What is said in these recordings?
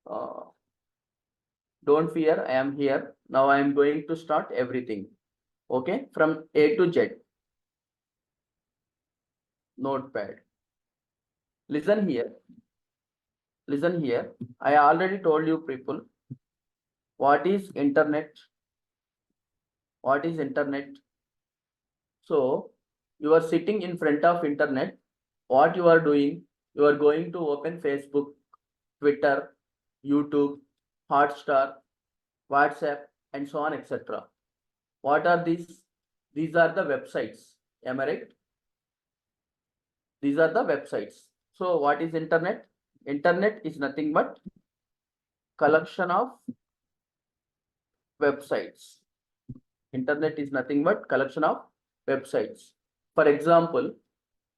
Uh, don't fear, I am here. Now I am going to start everything. Okay, from A to Z. Notepad. Listen here. Listen here. I already told you people what is internet. What is internet? So you are sitting in front of internet. What you are doing? You are going to open Facebook, Twitter, YouTube, Hotstar, WhatsApp, and so on, etc. What are these? These are the websites. Am I right? These are the websites. So what is internet? Internet is nothing but collection of websites. Internet is nothing but collection of websites. For example,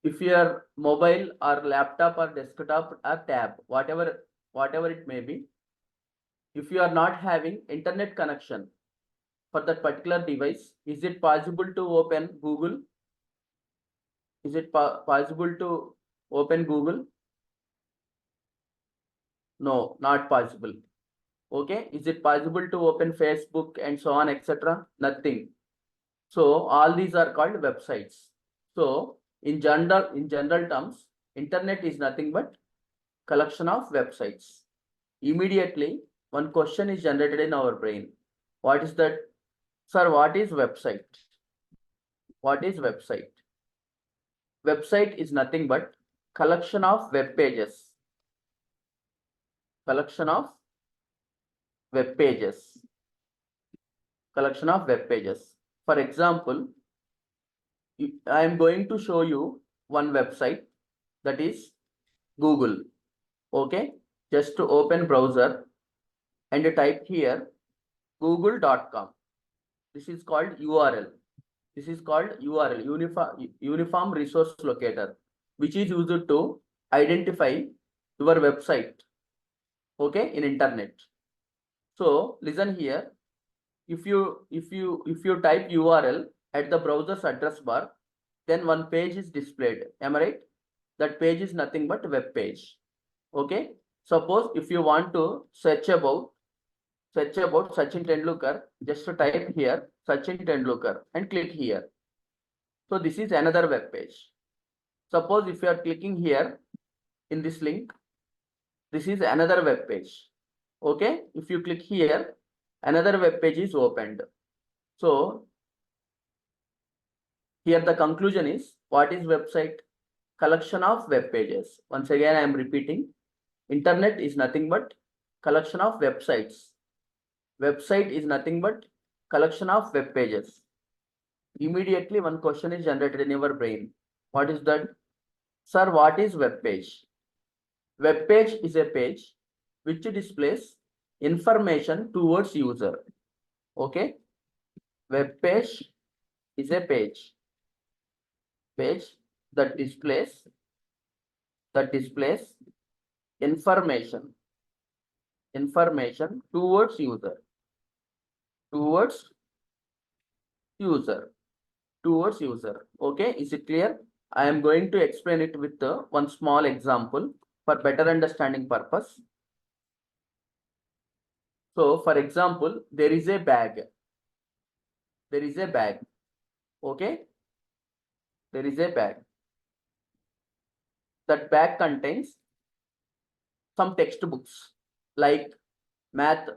if your mobile or laptop or desktop or tab, whatever it may be, if you are not having internet connection for that particular device, is it possible to open Google? Is it possible to open Google? No, not possible. Okay, is it possible to open Facebook and so on, etc.? Nothing. So all these are called websites. So in general terms, internet is nothing but collection of websites. Immediately, one question is generated in our brain. What is that? Sir, what is website? What is website? Website is nothing but collection of web pages. Collection of web pages. Collection of web pages. For example, I am going to show you one website, that is Google. Okay, just to open browser and type here google.com. This is called URL. This is called URL, Uniform Resource Locator, which is used to identify your website, okay, in internet. So listen here. If you type URL at the browser's address bar, then one page is displayed. Am I right? That page is nothing but web page. Okay. Suppose if you want to search about Sachin Tendulkar, just to type here Sachin Tendulkar and click here. So this is another web page. Suppose if you are clicking here in this link, this is another web page. Okay. If you click here, another web page is opened. So here the conclusion is, what is website? Collection of web pages. Once again, I am repeating, internet is nothing but collection of websites. Website is nothing but collection of web pages. Immediately one question is generated in your brain. What is that? Sir, what is web page? Web page is a page which displays information towards user. Okay. Web page is a page that displays information towards user. Okay, is it clear? I am going to explain it with one small example for better understanding purpose. So for example, there is a bag. Okay, there is a bag. That bag contains some textbooks like math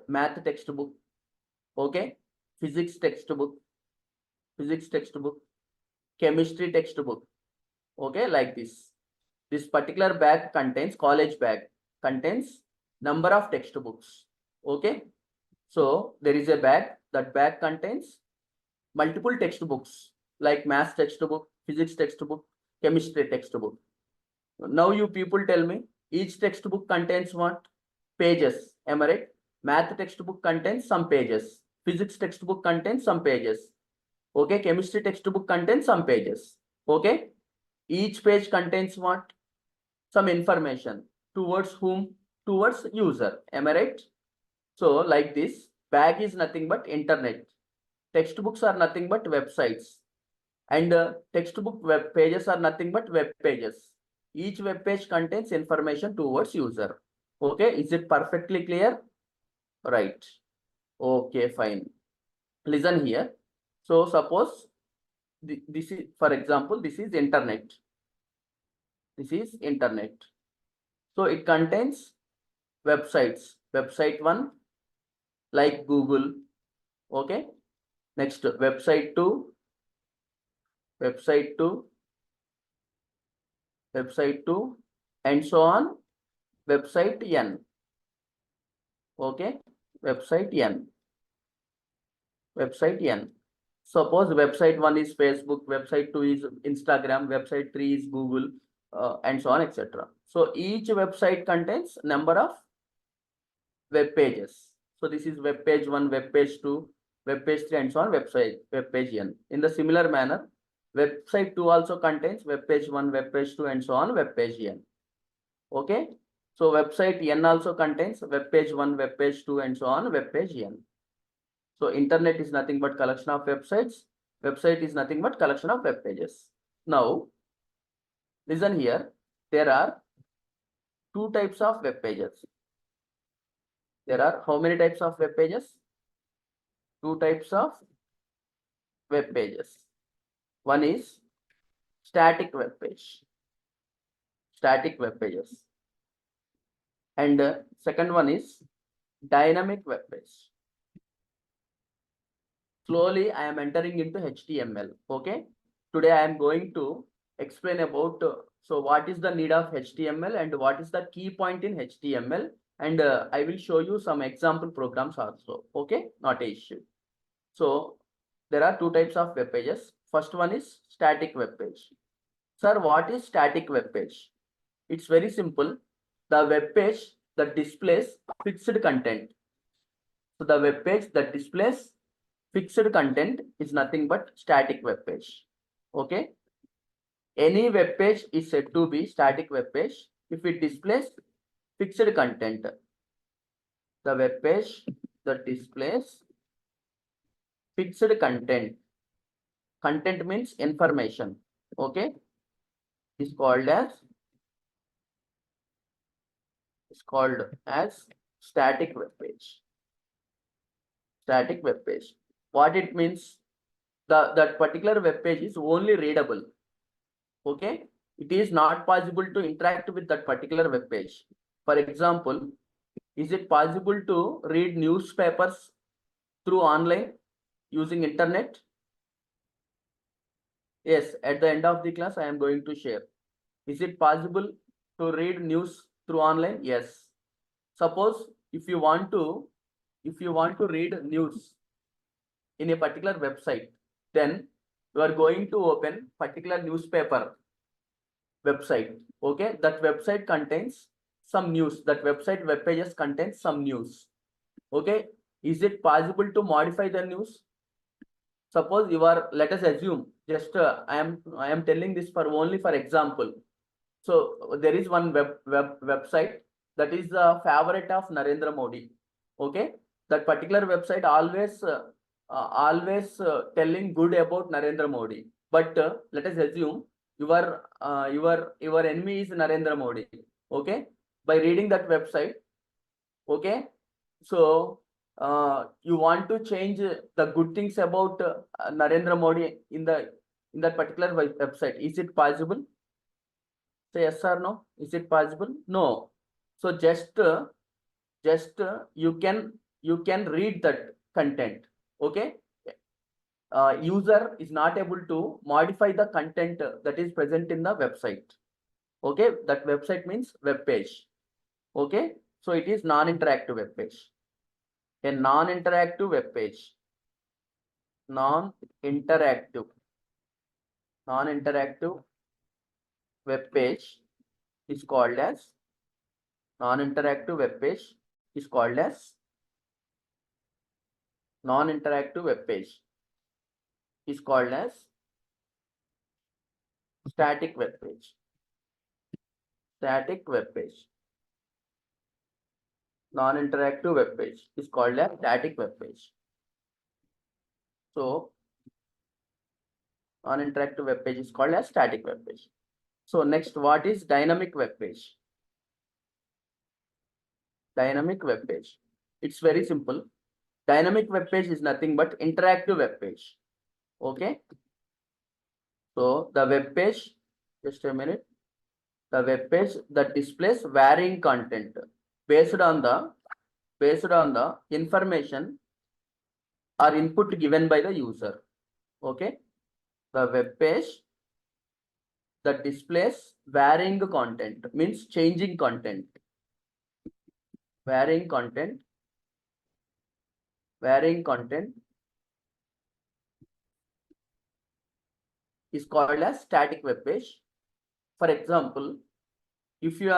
textbook, okay, physics textbook, chemistry textbook, okay, like this. This particular bag contains, college bag contains number of textbooks. Okay, so there is a bag. That bag contains multiple textbooks like math textbook, physics textbook, chemistry textbook. Now you people tell me, each textbook contains what? Pages. Am I right? Math textbook contains some pages. Physics textbook contains some pages. Okay, chemistry textbook contains some pages. Okay, each page contains what? Some information. Towards whom? Towards user. Am I right? So like this, bag is nothing but internet. Textbooks are nothing but websites. And textbook web pages are nothing but web pages. Each web page contains information towards user. Okay, is it perfectly clear? Right. Okay, fine. Listen here. So suppose this is, for example, this is internet. This is internet. So it contains websites. Website 1 like Google. Okay. Next website 2, website 2, website 2, and so on. Website N. Okay. Website N. Website N. Suppose website 1 is Facebook, website 2 is Instagram, website 3 is Google, and so on, etc. So each website contains number of web pages. So this is web page 1, web page 2, web page 3, and so on, web page N. In the similar manner, website 2 also contains web page 1, web page 2, and so on, web page N. Okay. So website N also contains web page 1, web page 2, and so on, web page N. So internet is nothing but collection of websites. Website is nothing but collection of web pages. Now, listen here. There are two types of web pages. There are how many types of web pages? Two types of web pages. One is static web page. Static web pages. And second one is dynamic web page. Slowly, I am entering into HTML. Okay. Today, I am going to explain about so what is the need of HTML and what is the key point in HTML, and I will show you some example programs also. Okay, not an issue. So there are two types of web pages. First one is static web page. Sir, what is static web page? It's very simple. The web page that displays fixed content. So the web page that displays fixed content is nothing but static web page. Okay. Any web page is said to be static web page if it displays fixed content. The web page that displays fixed content. Content means information. Okay. Is called as static web page. Static web page. What it means? That particular web page is only readable. Okay. It is not possible to interact with that particular web page. For example, is it possible to read newspapers through online using internet? Yes, at the end of the class, I am going to share. Is it possible to read news through online? Yes. Suppose if you want to read news in a particular website, then you are going to open particular newspaper website. Okay, that website contains some news. That website web pages contains some news. Okay, is it possible to modify the news? Suppose you are, let us assume, just I am telling this for only for example. So there is one website that is the favorite of Narendra Modi. Okay, that particular website always telling good about Narendra Modi. But let us assume your enemy is Narendra Modi. Okay, by reading that website. Okay, so you want to change the good things about Narendra Modi in that particular website. Is it possible? Say yes or no. Is it possible? No. So just you can read that content. Okay. User is not able to modify the content that is present in the website. Okay, that website means web page. Okay, so it is non-interactive web page. A non-interactive web page. Non-interactive web page is called as non-interactive web page is called as non-interactive web page is called as static web page. Static web page. Non-interactive web page is called as static web page. So non-interactive web page is called as static web page. So next, what is dynamic web page? Dynamic web page. It's very simple. Dynamic web page is nothing but interactive web page. Okay. So the web page, just a minute. The web page that displays varying content based on the information or input given by the user. Okay. The web page that displays varying content means changing content. Varying content is called as static web page. For example, if you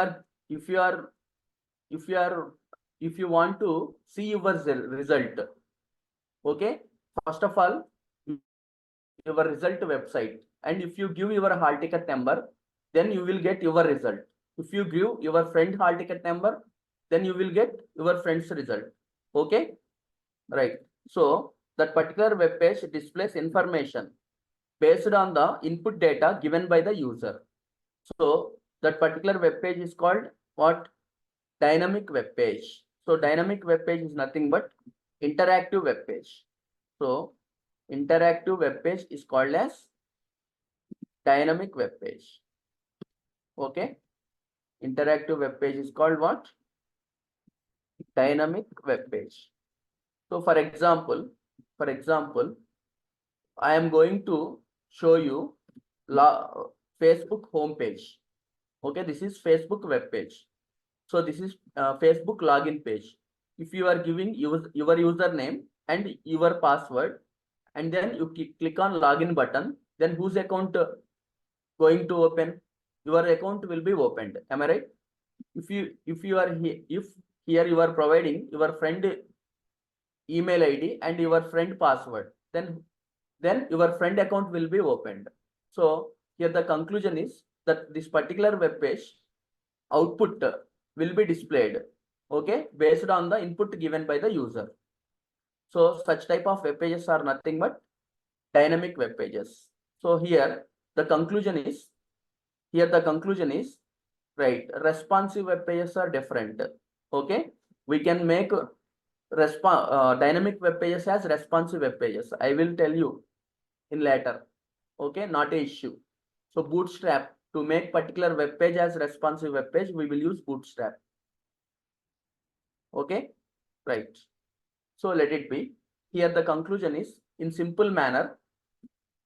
want to see your result, okay, first of all, your result website, and if you give your hall ticket number, then you will get your result. If you give your friend hall ticket number, then you will get your friend's result. Okay, right? So that particular web page displays information based on the input data given by the user. So that particular web page is called what? Dynamic web page. So dynamic web page is nothing but interactive web page. So interactive web page is called as dynamic web page. Okay. Interactive web page is called what? Dynamic web page. So for example, I am going to show you Facebook homepage. Okay, this is Facebook web page. So this is Facebook login page. If you are giving your username and your password, and then you click on login button, then whose account going to open? Your account will be opened. Am I right? If you are here, if here you are providing your friend email ID and your friend password, then your friend account will be opened. So here the conclusion is that this particular web page output will be displayed, okay, based on the input given by the user. So such type of web pages are nothing but dynamic web pages. So here the conclusion is right, responsive web pages are different. Okay, we can make dynamic web pages as responsive web pages. I will tell you in later. Okay, not an issue. So Bootstrap, to make particular web page as responsive web page, we will use Bootstrap. Okay, right. So let it be. Here the conclusion is in simple manner.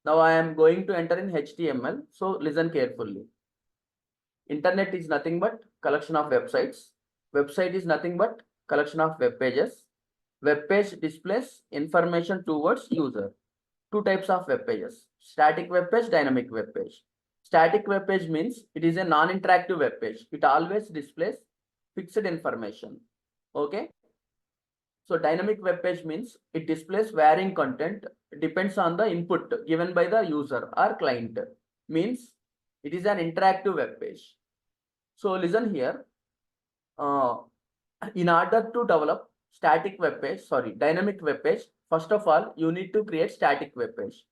Now I am going to enter in HTML. So listen carefully. Internet is nothing but collection of websites. Website is nothing but collection of web pages. Web page displays information towards user. Two types of web pages: static web page, dynamic web page. Static web page means it is a non-interactive web page. It always displays fixed information. Okay. So dynamic web page means it displays varying content, depends on the input given by the user or client. Means it is an interactive web page. So listen here. In order to develop dynamic web page, first of all, you need to create static web page.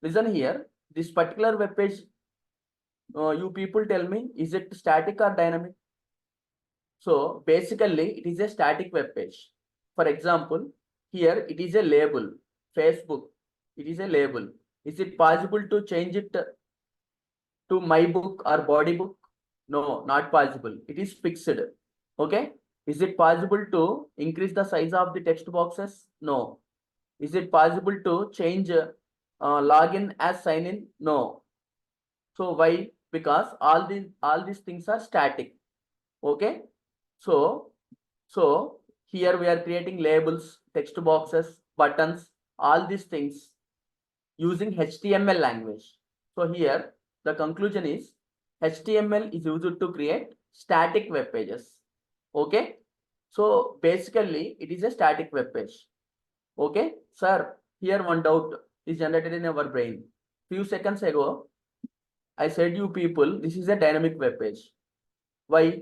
Listen here. This particular web page, you people tell me, is it static or dynamic? So basically, it is a static web page. For example, here it is a label, Facebook. It is a label. Is it possible to change it to my book or body book? No, not possible. It is fixed. Okay. Is it possible to increase the size of the text boxes? No. Is it possible to change login as sign in? No. So why? Because all these things are static. Okay. So here we are creating labels, text boxes, buttons, all these things using HTML language. So here the conclusion is HTML is used to create static web pages. Okay. So basically it is a static web page. Okay. Sir, here one doubt is generated in our brain. Few seconds ago, I said you people, this is a dynamic web page. Why?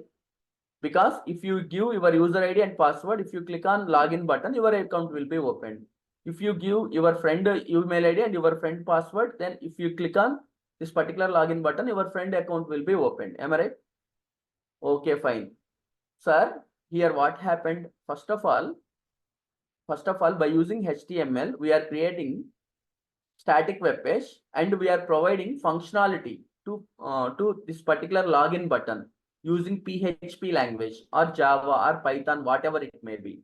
Because if you give your user ID and password, if you click on login button, your account will be opened. If you give your friend email ID and your friend password, then if you click on this particular login button, your friend account will be opened. Am I right? Okay, fine. Sir, here what happened? First of all, by using HTML, we are creating static web page and we are providing functionality to this particular login button using PHP language or Java or Python, whatever it may be.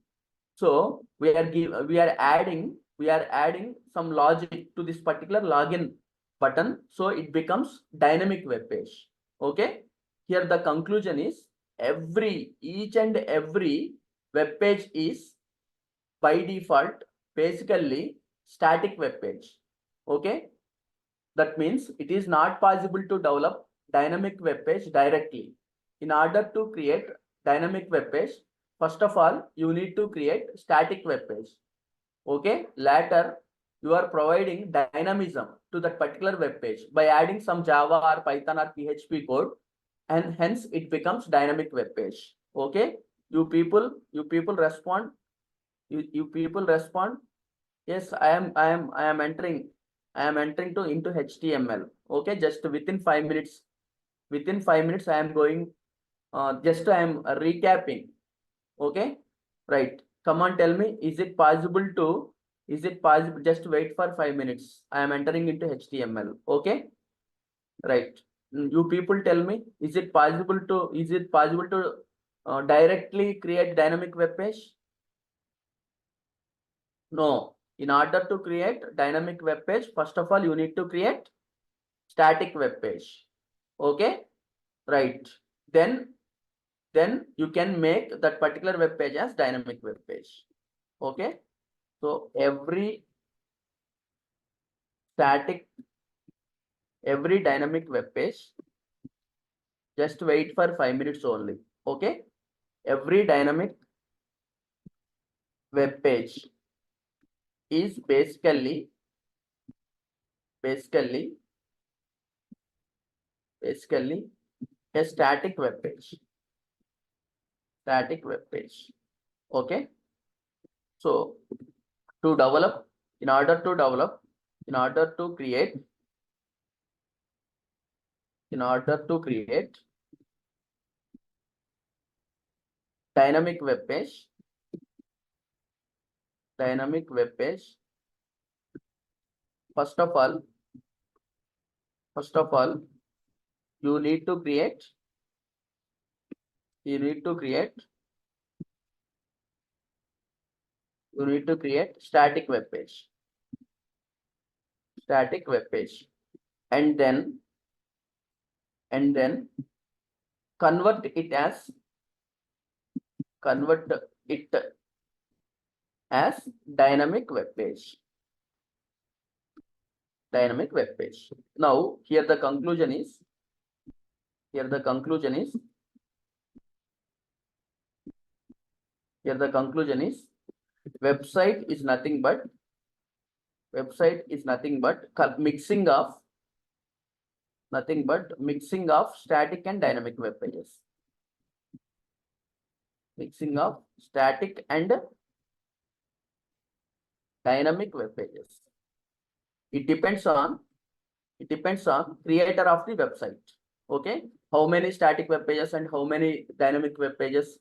So we are adding some logic to this particular login button, so it becomes dynamic web page. Okay. Here the conclusion is each and every web page is by default basically static web page. Okay. That means it is not possible to develop dynamic web page directly. In order to create dynamic web page, first of all, you need to create static web page. Okay. Later, you are providing dynamism to that particular web page by adding some Java or Python or PHP code, and hence it becomes dynamic web page. Okay. You people respond. You people respond. Yes, I am entering into HTML. Okay, just within 5 minutes. Within 5 minutes, I am going. Just I am recapping. Okay, right. Come on, tell me. Is it possible to? Is it possible? Just wait for 5 minutes. I am entering into HTML. Okay, right. You people tell me. Is it possible to? Is it possible to directly create dynamic web page? No. In order to create dynamic web page, first of all, you need to create static web page. Okay, right. Then you can make that particular web page as dynamic web page. Okay. So every dynamic web page, just wait for 5 minutes only. Okay. Every dynamic web page is basically a static web page. Okay. So in order to create dynamic web page, first of all, you need to create static web page. And then convert it as dynamic web page. Now here the conclusion is website is nothing but mixing of static and dynamic web pages. Mixing of static and dynamic web pages. It depends on creator of the website. Okay, how many static web pages and how many dynamic web pages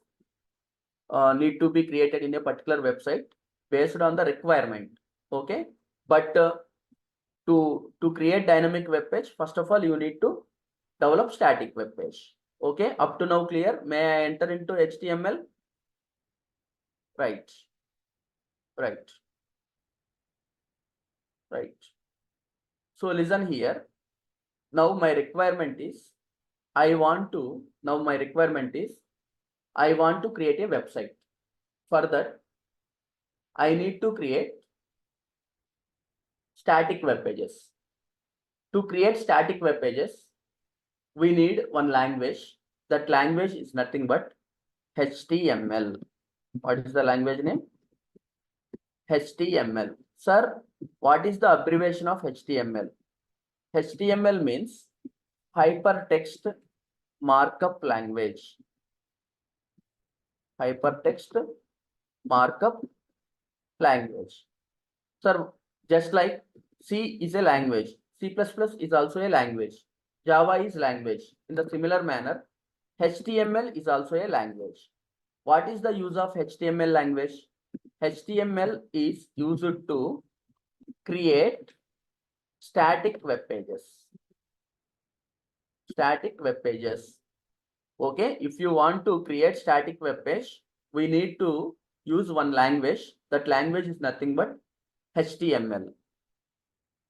need to be created in a particular website based on the requirement. Okay, but to create dynamic web page, first of all, you need to develop static web page. Okay, up to now clear? May I enter into HTML? Right. So listen here. Now my requirement is I want to create a website. For that, I need to create static web pages. To create static web pages, we need one language. That language is nothing but HTML. What is the language name? HTML. Sir, what is the abbreviation of HTML? HTML means hypertext markup language. Hypertext markup language. Sir, just like C is a language, C++ is also a language, Java is language. In the similar manner, HTML is also a language. What is the use of HTML language? HTML is used to create static web pages. Static web pages. Okay, if you want to create static web page, we need to use one language. That language is nothing but HTML.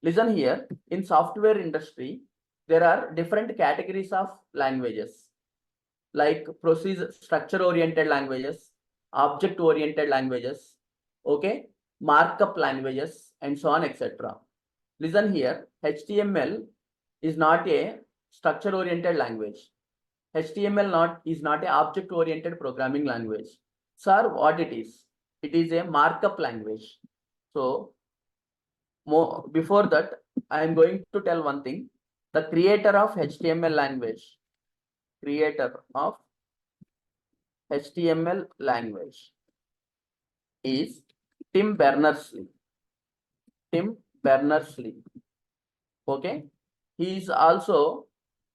Listen here, in software industry, there are different categories of languages like procedure structure oriented languages, object oriented languages, okay, markup languages, and so on, etc. Listen here, HTML is not a structure oriented language. HTML is not a object oriented programming language. Sir, what it is? It is a markup language. So before that, I am going to tell one thing. The creator of HTML language is Tim Berners-Lee. Tim Berners-Lee. Okay. He is also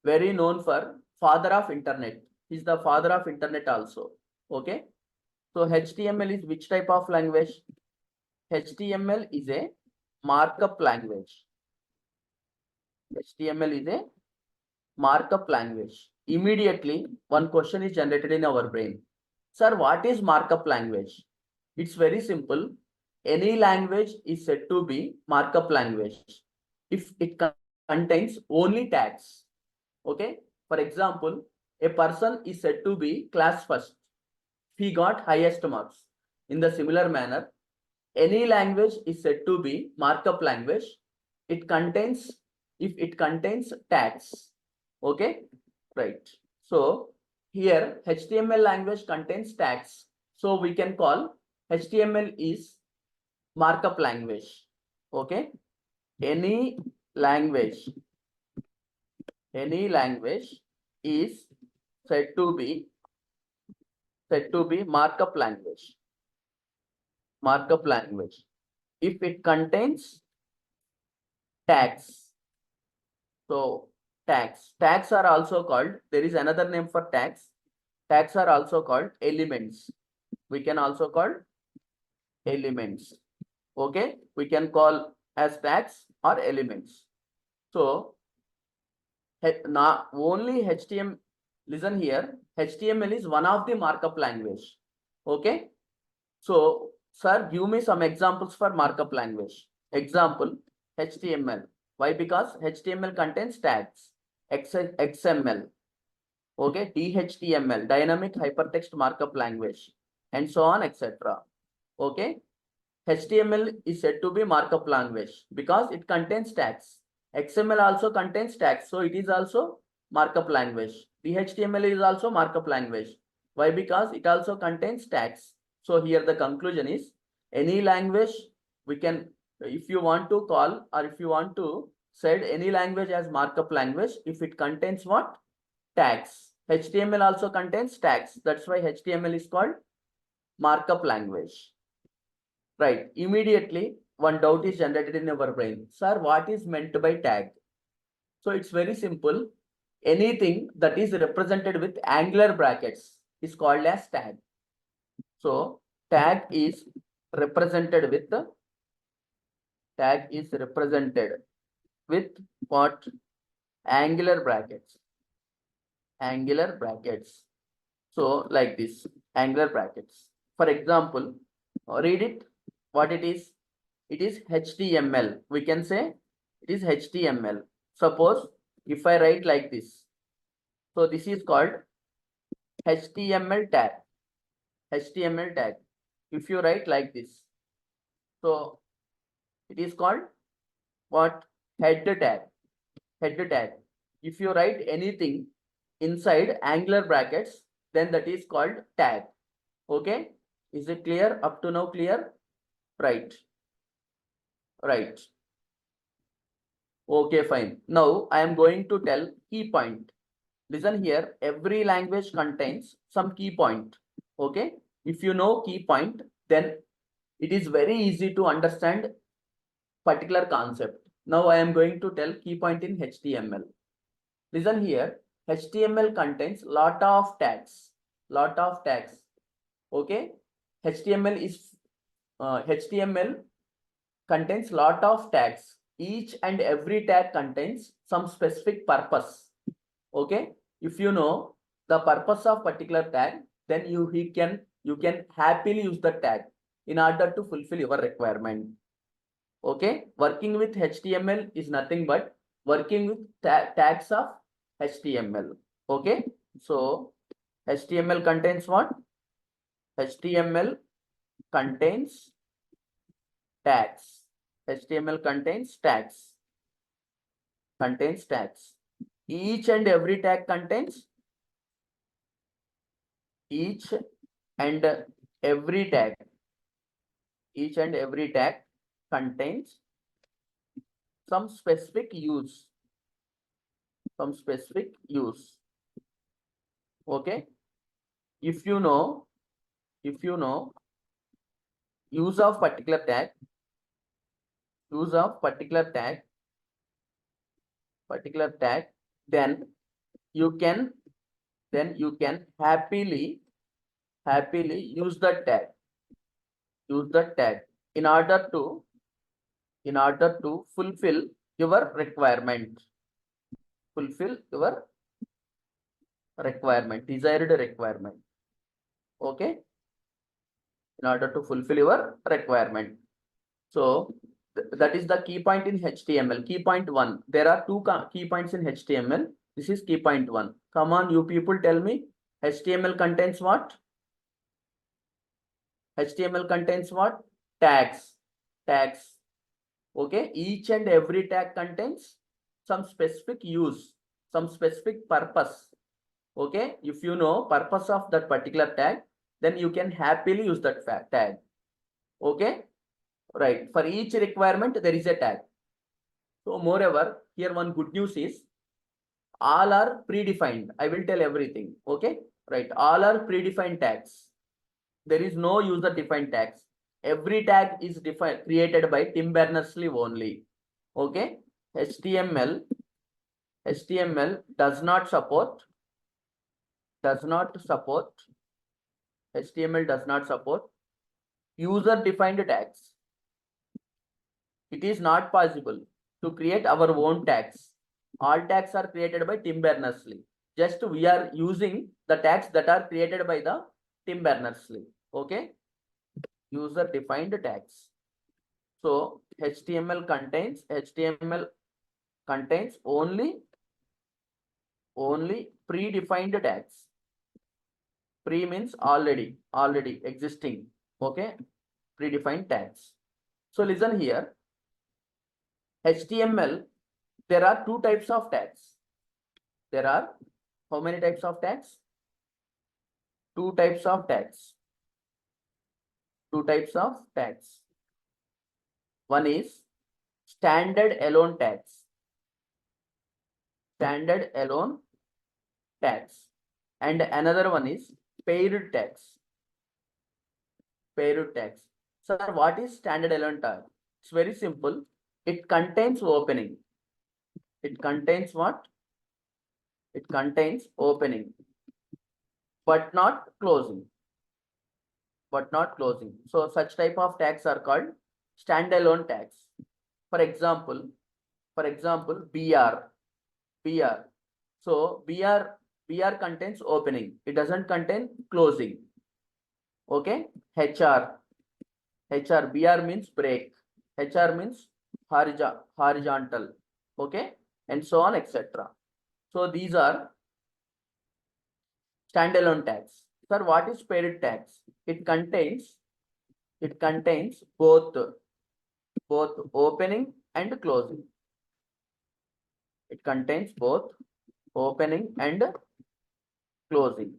very known for father of internet. He is the father of internet also. Okay. So HTML is which type of language? HTML is a markup language. HTML is a markup language. Immediately, one question is generated in our brain. Sir, what is markup language? It's very simple. Any language is said to be markup language if it contains only tags. Okay. For example, a person is said to be class first. He got highest marks. In the similar manner, any language is said to be markup language. If it contains tags. Okay, right. So here HTML language contains tags. So we can call HTML is markup language. Okay. Any language is said to be markup language. Markup language if it contains tags. So tags are also called, there is another name for tags. Tags are also called elements. We can also call elements. Okay, we can call as tags or elements. So not only HTML, listen here, HTML is one of the markup language. Okay. So sir, give me some examples for markup language. Example, HTML. Why? Because HTML contains tags. XML. Okay, DHTML, dynamic hypertext markup language, and so on, etc. Okay, HTML is said to be markup language because it contains tags. XML also contains tags, so it is also markup language. DHTML is also markup language. Why? Because it also contains tags. So here the conclusion is any language we can, if you want to call or if you want to said any language as markup language if it contains what? Tags. HTML also contains tags. That's why HTML is called markup language. Right. Immediately one doubt is generated in our brain. Sir, what is meant by tag? So it's very simple. Anything that is represented with angular brackets is called as tag. So tag is represented with what? Angular brackets. Angular brackets. So like this, angular brackets. For example, read it. What it is? It is HTML. We can say it is HTML. Suppose if I write like this, so this is called HTML tag. HTML tag. If you write like this, so it is called what? Head tag. Head tag. If you write anything inside angular brackets, then that is called tag. Okay, is it clear? Up to now clear? Right. Right. Okay, fine. Now I am going to tell key point. Listen here, every language contains some key point. Okay, if you know key point, then it is very easy to understand particular concept. Now I am going to tell key point in HTML. Listen here, HTML contains lot of tags. Okay, HTML contains lot of tags. Each and every tag contains some specific purpose. Okay, if you know the purpose of particular tag, then you can happily use the tag in order to fulfill your requirement. Okay, working with HTML is nothing but working with tags of HTML. Okay, so HTML contains what? HTML contains tags. HTML contains tags. Contains tags. Each and every tag contains each and every tag. Each and every tag contains some specific use. Some specific use. Okay. If you know use of particular tag, then you can happily use the tag. In order to fulfill your requirement. Desired requirement. Okay, in order to fulfill your requirement. So that is the key point in HTML. Key point 1. There are two key points in HTML. This is key point 1. Come on, you people, tell me. HTML contains what? HTML contains what? Tags. Okay, each and every tag contains some specific use, some specific purpose. Okay, if you know purpose of that particular tag, then you can happily use that tag. Okay, right. For each requirement, there is a tag. So moreover, here one good news is all are predefined. I will tell everything. Okay, right. All are predefined tags. There is no user defined tags. Every tag is created by Tim Berners-Lee only. Okay, HTML does not support user defined tags. It is not possible to create our own tags. All tags are created by Tim Berners-Lee. Just we are using the tags that are created by the Tim Berners-Lee. Okay, user defined tags. So HTML contains only predefined tags. Pre means already existing. Okay, predefined tags. So listen here. HTML, there are two types of tags. There are how many types of tags? Two types of tags. One is standard alone tags. And another one is paired tags. Sir, what is standard alone tag? It's very simple. It contains opening. It contains what? It contains opening, but not closing. So such type of tags are called standalone tags. For example, BR. So BR contains opening. It doesn't contain closing. Okay. HR. BR means break. HR means horizontal. Okay, and so on, etc. So these are standalone tags. Sir, what is paired tags? It contains both opening and closing. It contains both opening and closing.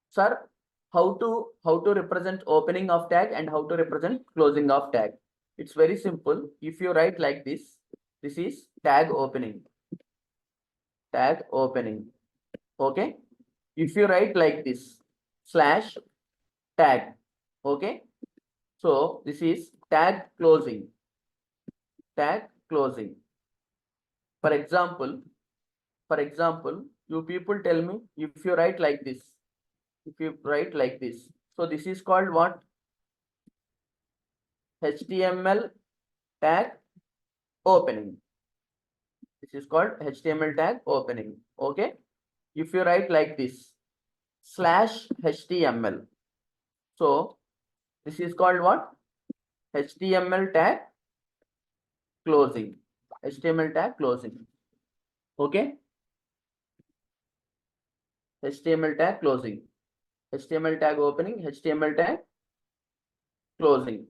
Sir, how to represent opening of tag and how to represent closing of tag? It's very simple. If you write like this, this is tag opening. Okay. If you write like this, slash tag. Okay. So this is tag closing. For example, you people tell me, if you write like this, So this is called what? HTML tag opening. This is called HTML tag opening. Okay. If you write like this, /HTML. So this is called what? HTML tag closing. HTML tag closing. Okay. HTML tag closing. HTML tag opening, HTML tag closing.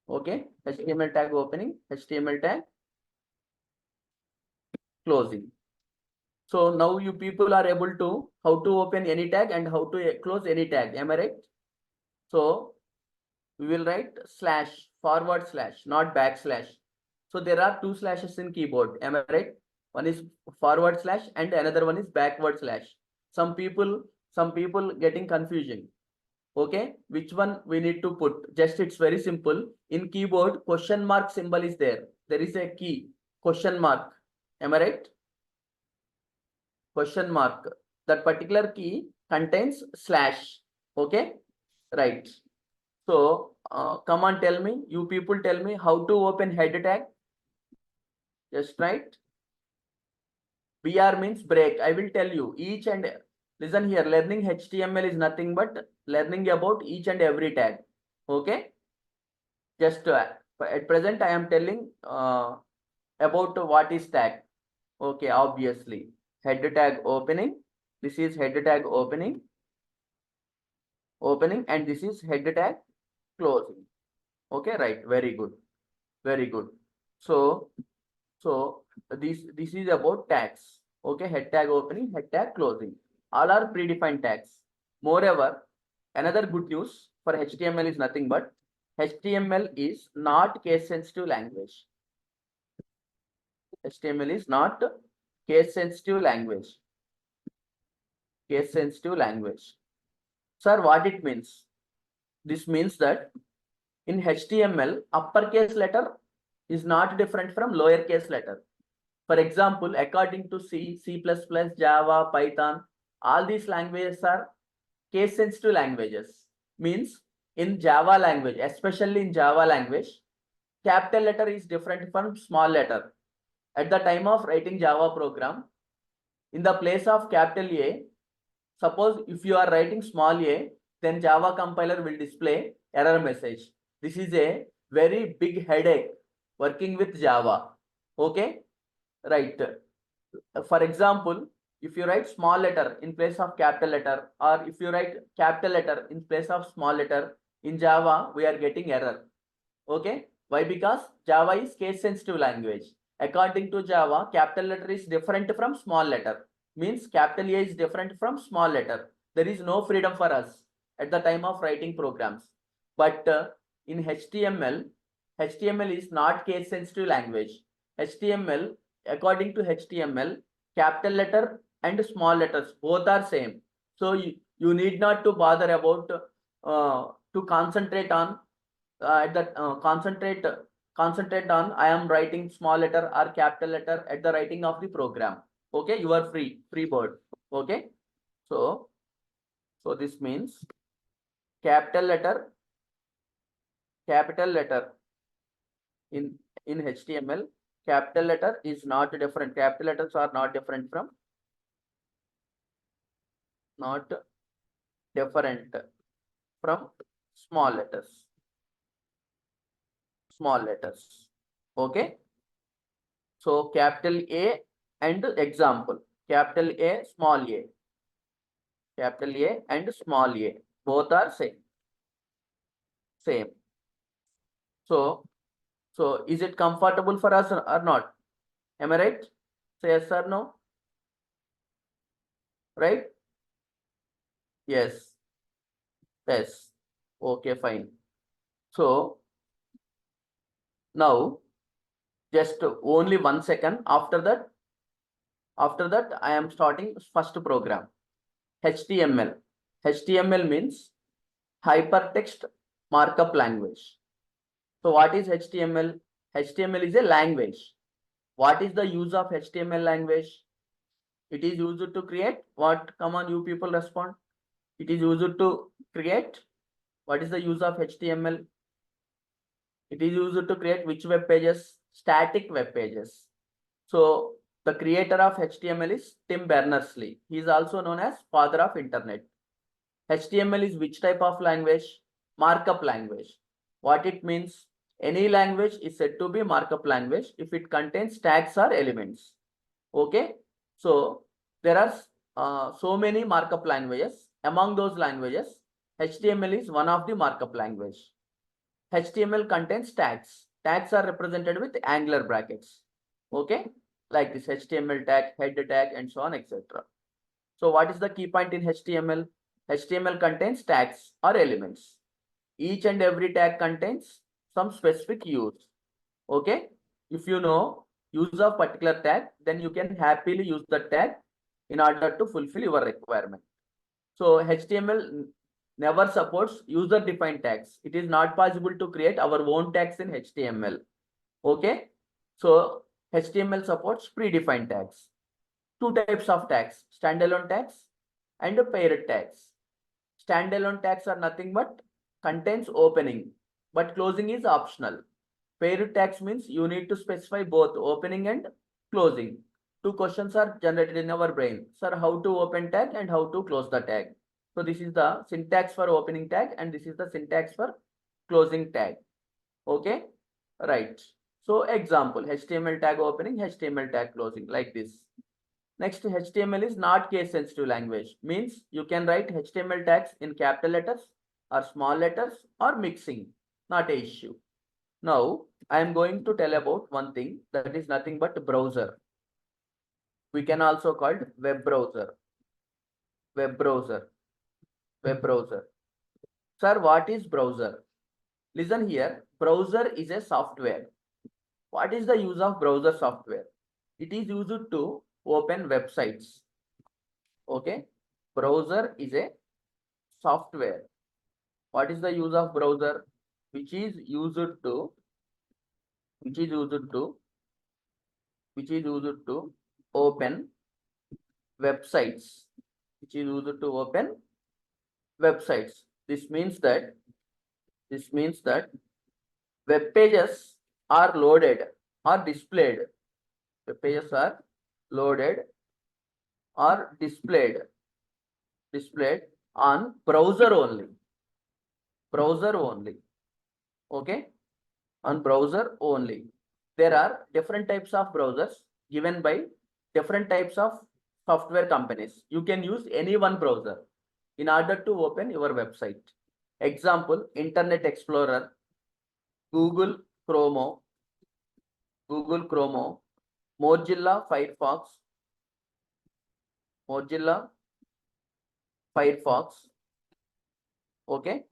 Okay. HTML tag opening, HTML tag closing. So now you people are able to how to open any tag and how to close any tag. Am I right? So we will write /, not backslash. So there are two slashes in keyboard. Am I right? One is forward slash and another one is backward slash. Some people getting confusing. Okay, which one we need to put? Just it's very simple. In keyboard, question mark symbol is there. There is a key, question mark. Am I right? Question mark. That particular key contains slash. Okay, right. So come on, tell me. You people tell me how to open head tag. Just write. BR means break. I will tell you each and listen here. Learning HTML is nothing but learning about each and every tag. Okay. Just at present I am telling about what is tag. Okay, obviously head tag opening. This is head tag opening, and this is head tag closing. Okay, right. Very good. Very good. So this is about tags. Okay, head tag opening, head tag closing. All are predefined tags. Moreover, another good news for HTML is nothing but HTML is not case sensitive language. HTML is not case sensitive language. Case sensitive language. Sir, what it means? This means that in HTML, uppercase letter is not different from lowercase letter. For example, according to C, C++, Java, Python, all these languages are case sensitive languages. Means in Java language, especially in Java language, capital letter is different from small letter. At the time of writing Java program, in the place of capital A, suppose if you are writing small a, then Java compiler will display error message. This is a very big headache working with Java. Okay, right. For example, if you write small letter in place of capital letter, or if you write capital letter in place of small letter, in Java we are getting error. Okay, why? Because Java is case sensitive language. According to Java, capital letter is different from small letter. Means capital A is different from small letter. There is no freedom for us at the time of writing programs. But in HTML, HTML is not case sensitive language. HTML, according to HTML, capital letter and small letters both are same. So you need not to bother about to concentrate on concentrate on I am writing small letter or capital letter at the writing of the program. Okay, you are free bird. Okay, so this means capital letter in HTML, capital letter is not different. Capital letters are not different from small letters. Okay, so capital A and example, capital A, small a, capital A and small a, both are same. So is it comfortable for us or not? Am I right? Say yes or no. Right? Yes. Okay, fine. So now just only 1 second. After that I am starting first program. HTML. HTML means hypertext markup language. So what is HTML? HTML is a language. What is the use of HTML language? It is used to create what? Come on, you people respond. It is used to create. What is the use of HTML? It is used to create which web pages? Static web pages. So the creator of HTML is Tim Berners-Lee. He is also known as father of internet. HTML is which type of language? Markup language. What it means? Any language is said to be markup language if it contains tags or elements. Okay. So there are so many markup languages. Among those languages, HTML is one of the markup language. HTML contains tags. Tags are represented with angular brackets. Okay, like this HTML tag, head tag, and so on, etc. So what is the key point in HTML? HTML contains tags or elements. Each and every tag contains some specific use. Okay, if you know use of particular tag, then you can happily use the tag in order to fulfill your requirement. So HTML never supports user defined tags. It is not possible to create our own tags in HTML. Okay, so HTML supports predefined tags. Two types of tags, standalone tags and paired tags. Standalone tags are nothing but contains opening, but closing is optional. Paired tags means you need to specify both opening and closing. Two questions are generated in our brain. Sir, how to open tag and how to close the tag? So this is the syntax for opening tag and this is the syntax for closing tag. Okay, right. So example, HTML tag opening, HTML tag closing, like this. Next, HTML is not case sensitive language. Means you can write HTML tags in capital letters or small letters or mixing, not a issue. Now, I am going to tell about one thing that is nothing but browser. We can also call it web browser. Web browser. Web browser. Sir, what is browser? Listen here. Browser is a software. What is the use of browser software? It is used to open websites. Okay. Browser is a software. What is the use of browser? Which is used to open websites. Which is used to open websites. This means that web pages are loaded or displayed. Web pages are loaded or displayed on browser only. Browser only. Okay, on browser only. There are different types of browsers given by different types of software companies. You can use any one browser in order to open your website. Example, Internet Explorer, Google Chrome, Mozilla Firefox, okay,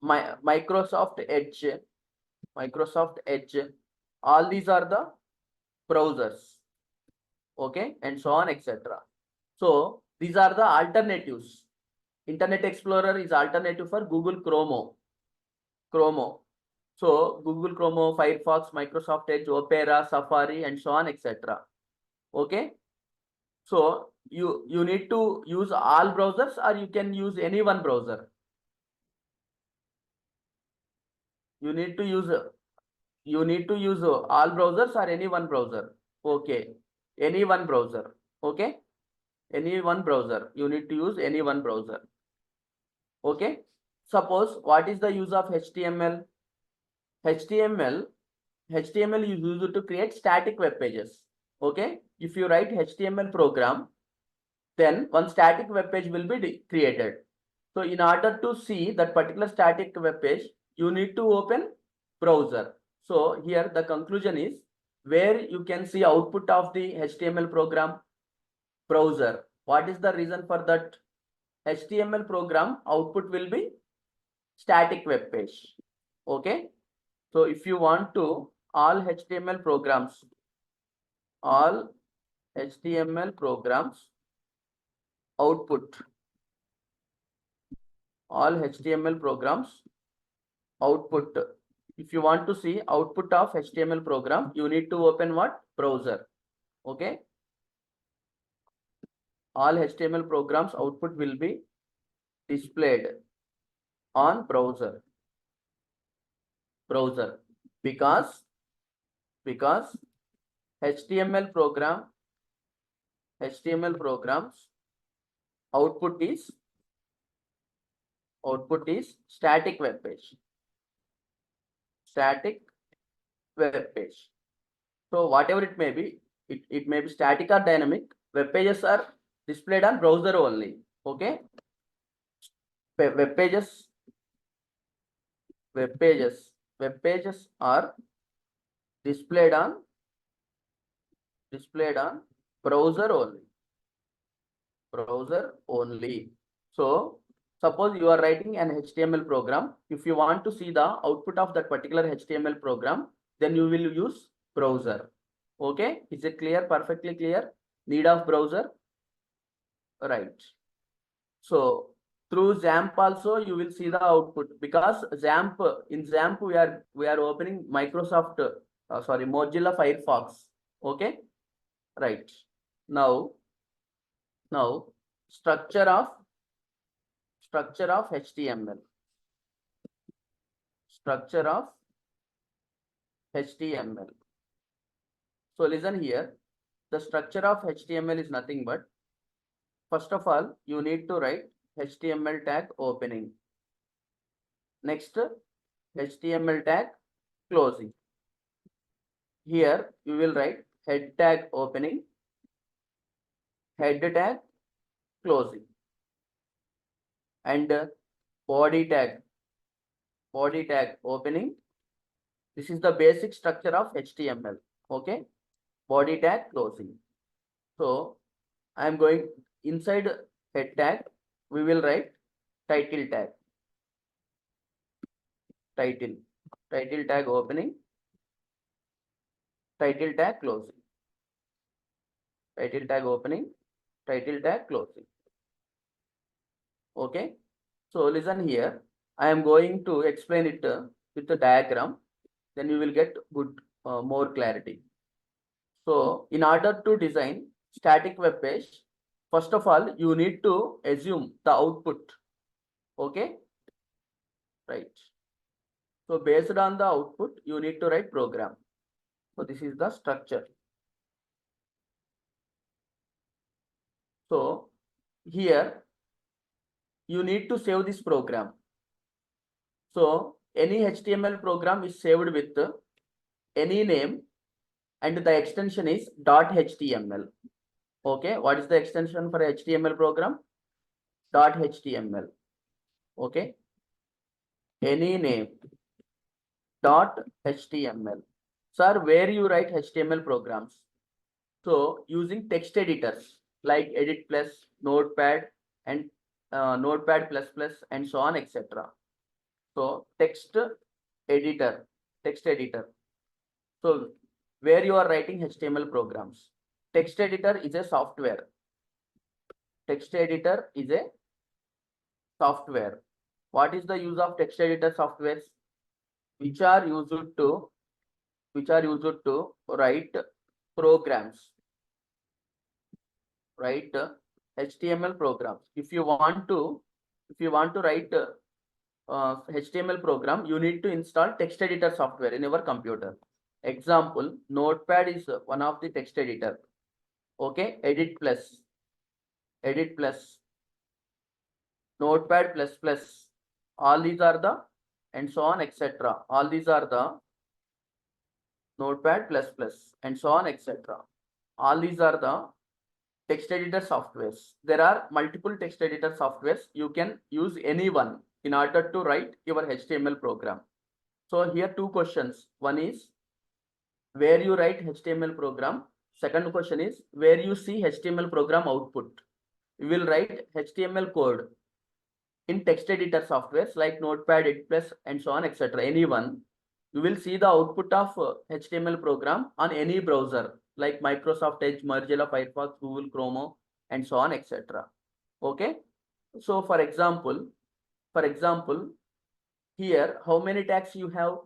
Microsoft Edge, all these are the browsers, okay, and so on, etc. So these are the alternatives. Internet Explorer is alternative for Google Chrome. So Google Chrome, Firefox, Microsoft Edge, Opera, Safari, and so on, etc. Okay. So you need to use all browsers or you can use any one browser. You need to use all browsers or any one browser. Okay. Any one browser. Okay. Any one browser. You need to use any one browser. Okay. Suppose what is the use of HTML? HTML is used to create static web pages. Okay. If you write HTML program, then one static web page will be created. So in order to see that particular static web page, you need to open browser. So here the conclusion is where you can see output of the HTML program, browser. What is the reason for that? HTML program output will be static web page. Okay. So if you want to all HTML programs output, all HTML programs output. If you want to see output of HTML program, you need to open what? Browser. Okay. all HTML programs output will be displayed on browser because HTML programs output is static web page. So whatever it may be, it may be static or dynamic. Web pages are displayed on browser only. Okay. Web pages are displayed on browser only. So suppose you are writing an HTML program. If you want to see the output of that particular HTML program, then you will use browser. Okay, is it clear? Perfectly clear. Need of browser, right? So through XAMPP also you will see the output, because in XAMPP we are opening Mozilla Firefox. Okay, right. Now structure of HTML. So listen here. The structure of HTML is nothing but, first of all, you need to write HTML tag opening. Next, HTML tag closing. Here you will write head tag opening, head tag closing, and body tag opening. This is the basic structure of HTML. Okay, body tag closing. So I am going inside head tag. We will write title tag. Title tag opening, title tag closing. Title tag opening, title tag closing. Okay. So listen here. I am going to explain it with the diagram. Then you will get more clarity. So in order to design static web page, first of all, you need to assume the output. Okay. Right. So based on the output, you need to write program. So this is the structure. So here you need to save this program. So any HTML program is saved with any name, and the extension is .html. Okay, what is the extension for HTML program? .html. Okay, any name .html. Sir, where you write HTML programs? So using text editors like Edit Plus, Notepad, and Notepad++, and so on, etc. So text editor. So where you are writing HTML programs, text editor is a software. What is the use of text editor softwares? Which are used to write programs, write HTML programs. If you want to write HTML program, you need to install text editor software in your computer. Example, Notepad is one of the text editor. Okay, Edit Plus, Notepad++, all these are the, and so on, etc. All these are the Notepad++, and so on, etc. All these are the text editor softwares. There are multiple text editor softwares. You can use any one in order to write your HTML program. So here two questions. One is where you write HTML program. Second question is where you see HTML program output. You will write HTML code in text editor softwares like Notepad, Edit+, and so on, etc. Anyone, you will see the output of HTML program on any browser like Microsoft Edge, Mozilla Firefox, Google Chrome, and so on, etc. Okay. So for example, here how many tags you have?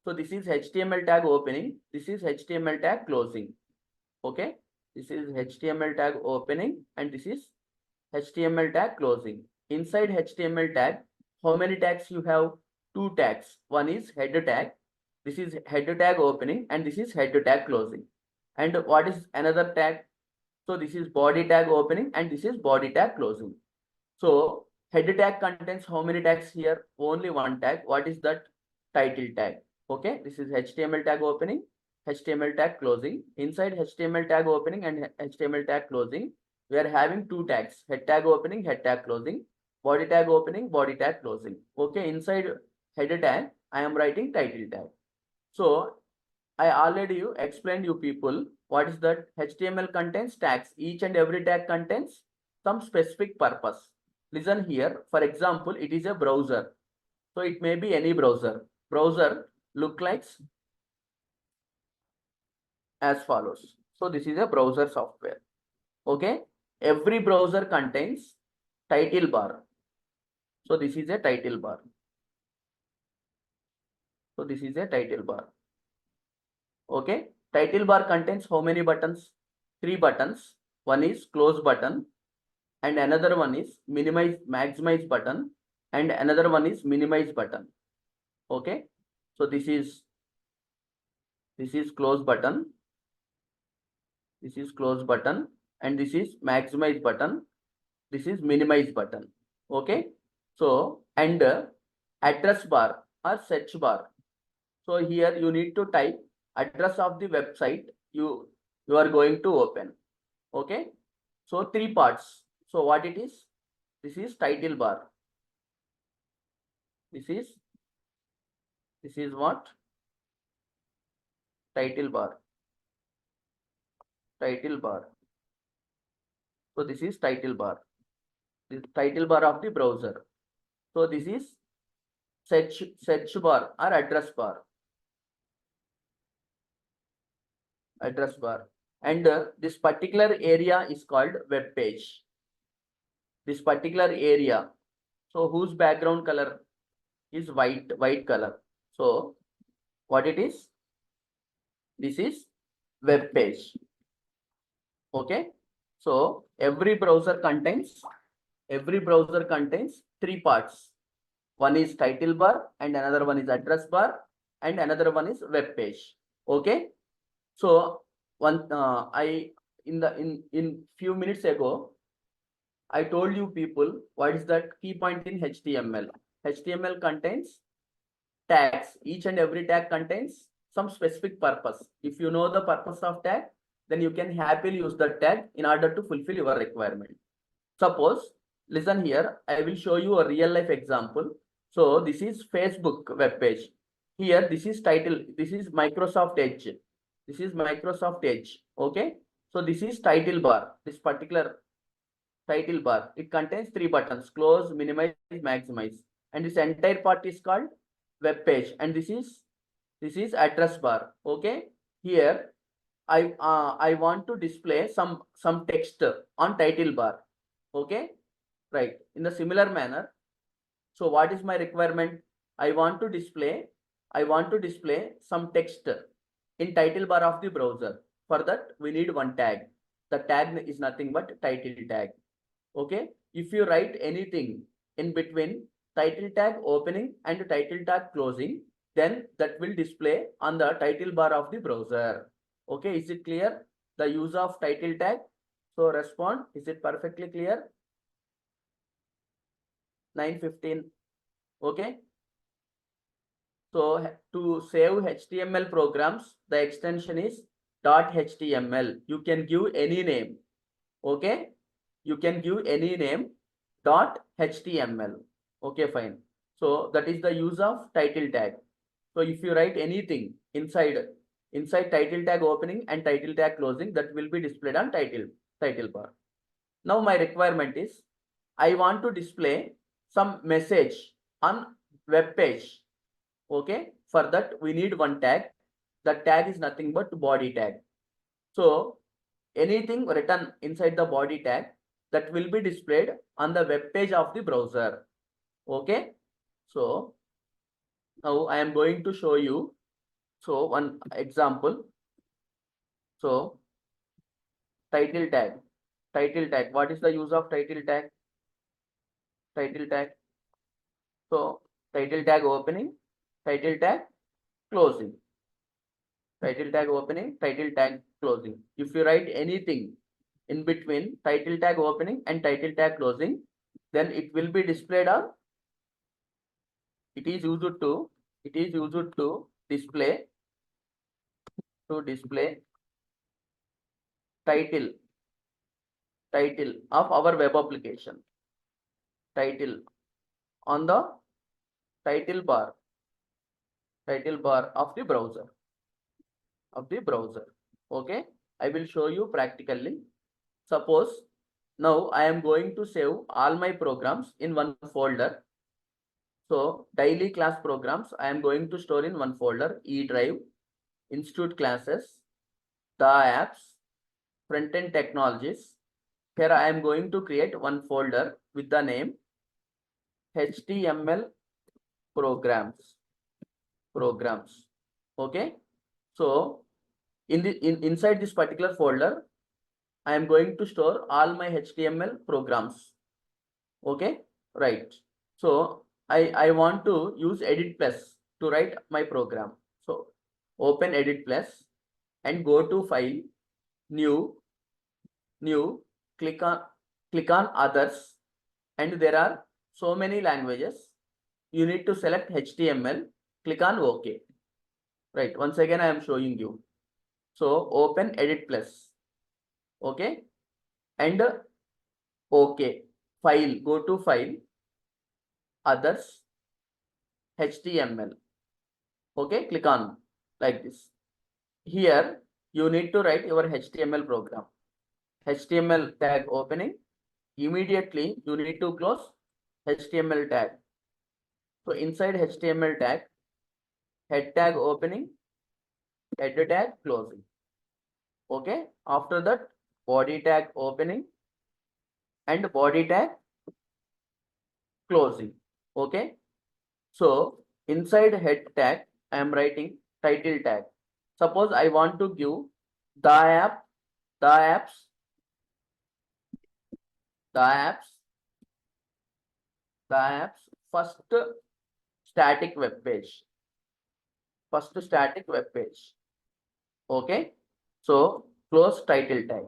So this is HTML tag opening, this is HTML tag closing. Okay. This is HTML tag opening and this is HTML tag closing. Inside HTML tag, how many tags you have? Two tags. One is header tag. This is header tag opening and this is header tag closing. And what is another tag? So this is body tag opening and this is body tag closing. So header tag contains how many tags here? Only one tag. What is that? Title tag. Okay, this is HTML tag opening, HTML tag closing. Inside HTML tag opening and HTML tag closing, we are having two tags: head tag opening, head tag closing, body tag opening, body tag closing. Okay, inside header tag, I am writing title tag. So I already explained you people what is that. HTML contains tags. Each and every tag contains some specific purpose. Listen here. For example, it is a browser. So it may be any browser. Browser look like as follows. So this is a browser software. Okay. Every browser contains title bar. So this is a title bar. So this is a title bar. Okay. Title bar contains how many buttons? Three buttons. One is close button and another one is maximize button and another one is minimize button. Okay. So this is close button. This is close button and this is maximize button. This is minimize button. Okay. So and address bar or search bar. So here you need to type address of the website you are going to open. Okay. So three parts. So what it is? This is title bar. This is what? Title bar. Title bar. So this is title bar. This title bar of the browser. So this is search bar or address bar. Address bar. And this particular area is called web page. This particular area. So whose background color is white color. So what it is? This is web page. Okay. So every browser contains three parts. One is title bar and another one is address bar and another one is web page. Okay. So one in few minutes ago, I told you people what is that key point in HTML. HTML contains tags. Each and every tag contains some specific purpose. If you know the purpose of tag, then you can happily use the tag in order to fulfill your requirement. Suppose, listen here, I will show you a real life example. So this is Facebook web page. Here, this is title. This is Microsoft Edge. This is Microsoft Edge. Okay. So this is title bar. This particular title bar. It contains three buttons: close, minimize, maximize. And this entire part is called web page. And this is address bar. Okay. Here, I want to display some text on title bar. Okay. Right. In the similar manner. So what is my requirement? I want to display some text in title bar of the browser. For that, we need one tag. The tag is nothing but title tag. Okay. If you write anything in between title tag opening and title tag closing, then that will display on the title bar of the browser. Okay. Is it clear? The use of title tag. So respond. Is it perfectly clear? 9:15. Okay. So to save HTML programs, the extension is .html. You can give any name. Okay. You can give any name .html. Okay, fine. So that is the use of title tag. So if you write anything inside title tag opening and title tag closing, that will be displayed on title bar. Now my requirement is I want to display some message on web page. Okay. For that, we need one tag. The tag is nothing but body tag. So anything written inside the body tag that will be displayed on the web page of the browser. Okay. So now I am going to show you. So one example. So title tag. Title tag. What is the use of title tag? Title tag. So title tag opening, title tag closing. Title tag opening, title tag closing. If you write anything in between title tag opening and title tag closing, then it will be displayed on. It is used to display title of our web application. Title on the title bar of the browser. Okay, I will show you practically. Suppose now I am going to save all my programs in one folder. So daily class programs I am going to store in one folder: E drive, institute classes, the apps, front-end technologies. Here I am going to create one folder with the name HTML programs. Okay, so inside this particular folder I am going to store all my HTML programs. Okay, right. So I want to use Edit Plus to write my program. So open Edit Plus and go to File, New, click on Others, and there are so many languages. You need to select HTML, click on OK. Right, once again I am showing you. So open Edit Plus. Okay, and OK. File, go to File, Others, HTML. Okay, click on like this. Here you need to write your HTML program. HTML tag opening. Immediately you need to close HTML tag. So inside HTML tag, head tag opening, head tag closing. Okay, after that body tag opening and body tag closing. Okay, so inside head tag I am writing title tag. Suppose I want to give the apps first static web page. Okay, so close title tag.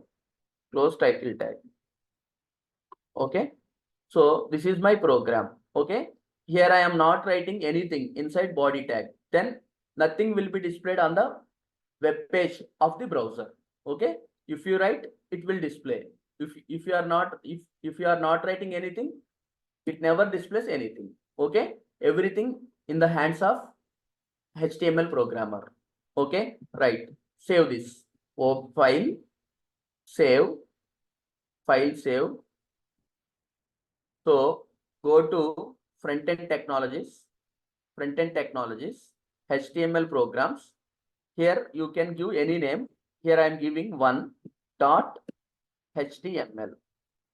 Okay, so this is my program. Okay, here I am not writing anything inside body tag, then nothing will be displayed on the web page of the browser. Okay, if you write, it will display. If you are not writing anything, it never displays anything. Okay, everything in the hands of HTML programmer. Okay, right. Save this. Oh, file, save. So go to front-end technologies, HTML programs. Here you can give any name. Here I am giving one.html.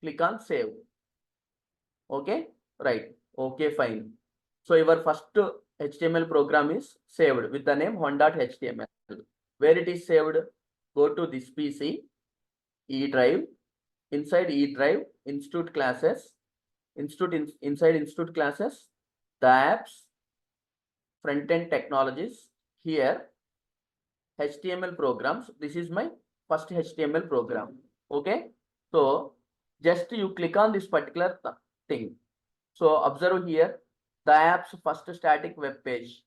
Click on save. Okay, right. Okay, fine. So your first HTML program is saved with the name one.html. Where it is saved? Go to this PC, E drive. Inside E drive, institute classes. Inside institute classes, the apps, front-end technologies. Here HTML programs. This is my first HTML program. Okay, so just you click on this particular thing. So observe here the app's first static web page.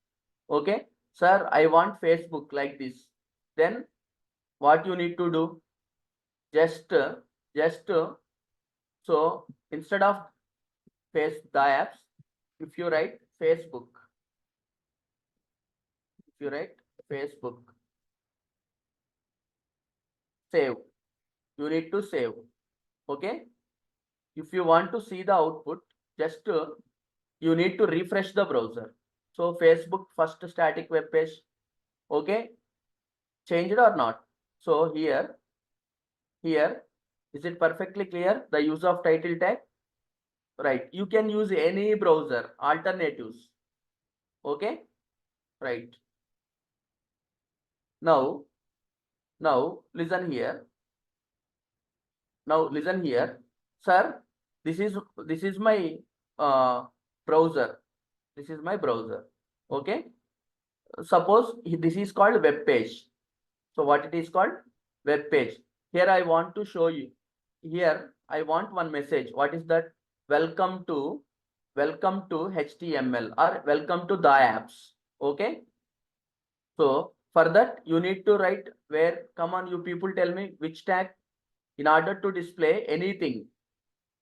Okay, sir, I want Facebook like this. Then what you need to do? Just so instead of the apps, if you write Facebook, save. You need to save. Okay, if you want to see the output, just you need to refresh the browser. So Facebook first static web page. Okay, changed or not? So here is it perfectly clear the use of title tag? Right, you can use any browser alternatives. Okay, right. Now listen here. Now listen here, sir. This is my browser. This is my browser. Okay. Suppose this is called web page. So what it is called? Web page. Here I want to show you. Here I want one message. What is that? Welcome to HTML or welcome to the apps. Okay. So for that you need to write where. Come on, you people, tell me which tag in order to display anything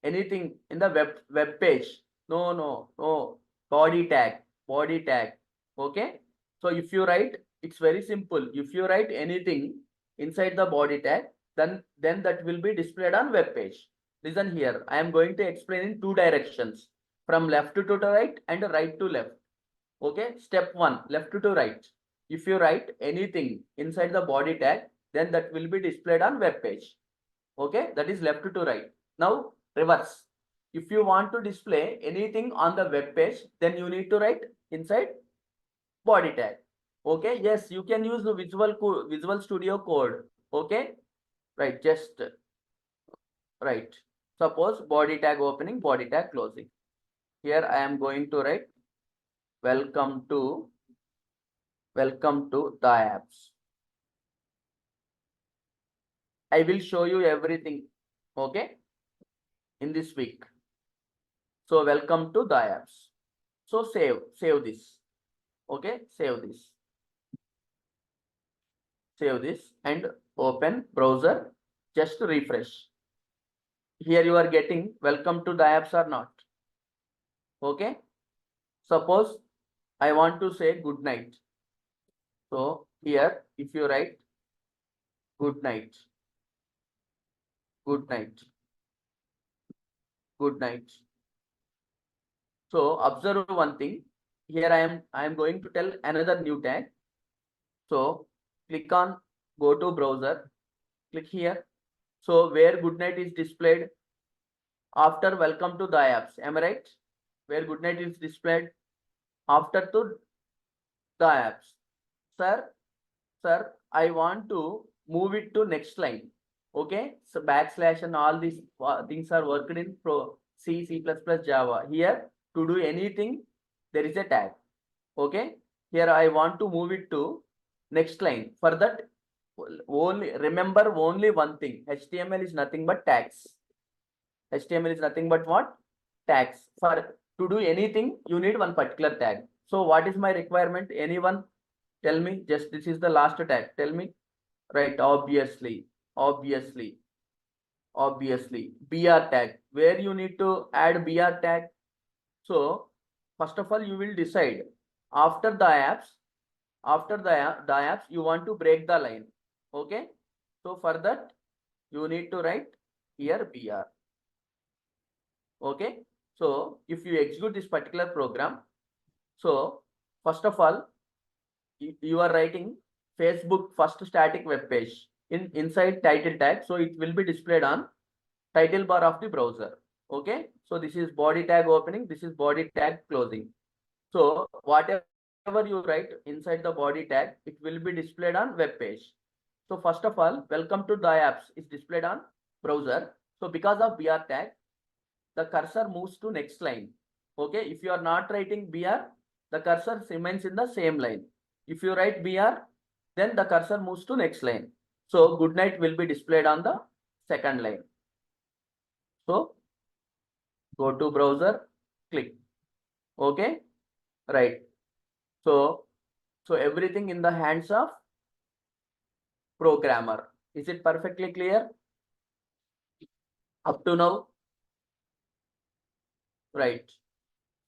in the web page. No, body tag. Okay. So if you write, it's very simple. If you write anything inside the body tag, then that will be displayed on web page. Listen here, I am going to explain in two directions, from left to right and right to left. Okay. Step 1, left to right. If you write anything inside the body tag, then that will be displayed on web page. Okay, that is left to right. Now reverse. If you want to display anything on the web page, then you need to write inside body tag. Okay, yes, you can use the Visual Studio Code. Okay, right, just right. Suppose body tag opening, body tag closing. Here I am going to write welcome to the apps. I will show you everything, okay, in this week. So welcome to the apps. So save this. Okay, save this and open browser. Just refresh. Here you are getting welcome to the apps or not. Okay. Suppose I want to say good night. So here if you write good night. So observe one thing. Here I am going to tell another new tag. So click on go to browser. Click here. So where good night is displayed after welcome to the apps. Am I right? Where good night is displayed after to the apps. Sir, I want to move it to next line. Okay. So backslash and all these things are worked in C, C++, Java. Here to do anything, there is a tag. Okay. Here I want to move it to next line. For that, remember only one thing. HTML is nothing but tags. HTML is nothing but what? Tags. For to do anything, you need one particular tag. So what is my requirement? Anyone tell me? Just this is the last tag. Tell me. Right. Obviously. BR tag. Where you need to add BR tag? So first of all, you will decide after the apps. After the apps, you want to break the line. Okay. So for that, you need to write here BR. Okay. So if you execute this particular program, so first of all, you are writing Facebook first static web page inside title tag. So it will be displayed on title bar of the browser. Okay. So this is body tag opening. This is body tag closing. So whatever you write inside the body tag, it will be displayed on web page. So first of all, welcome to the apps is displayed on browser. So because of BR tag, the cursor moves to next line. Okay. If you are not writing BR, the cursor remains in the same line. If you write BR, then the cursor moves to next line. So good night will be displayed on the second line. So go to browser, click. Okay. Right. So everything in the hands of programmer. Is it perfectly clear up to now? Right.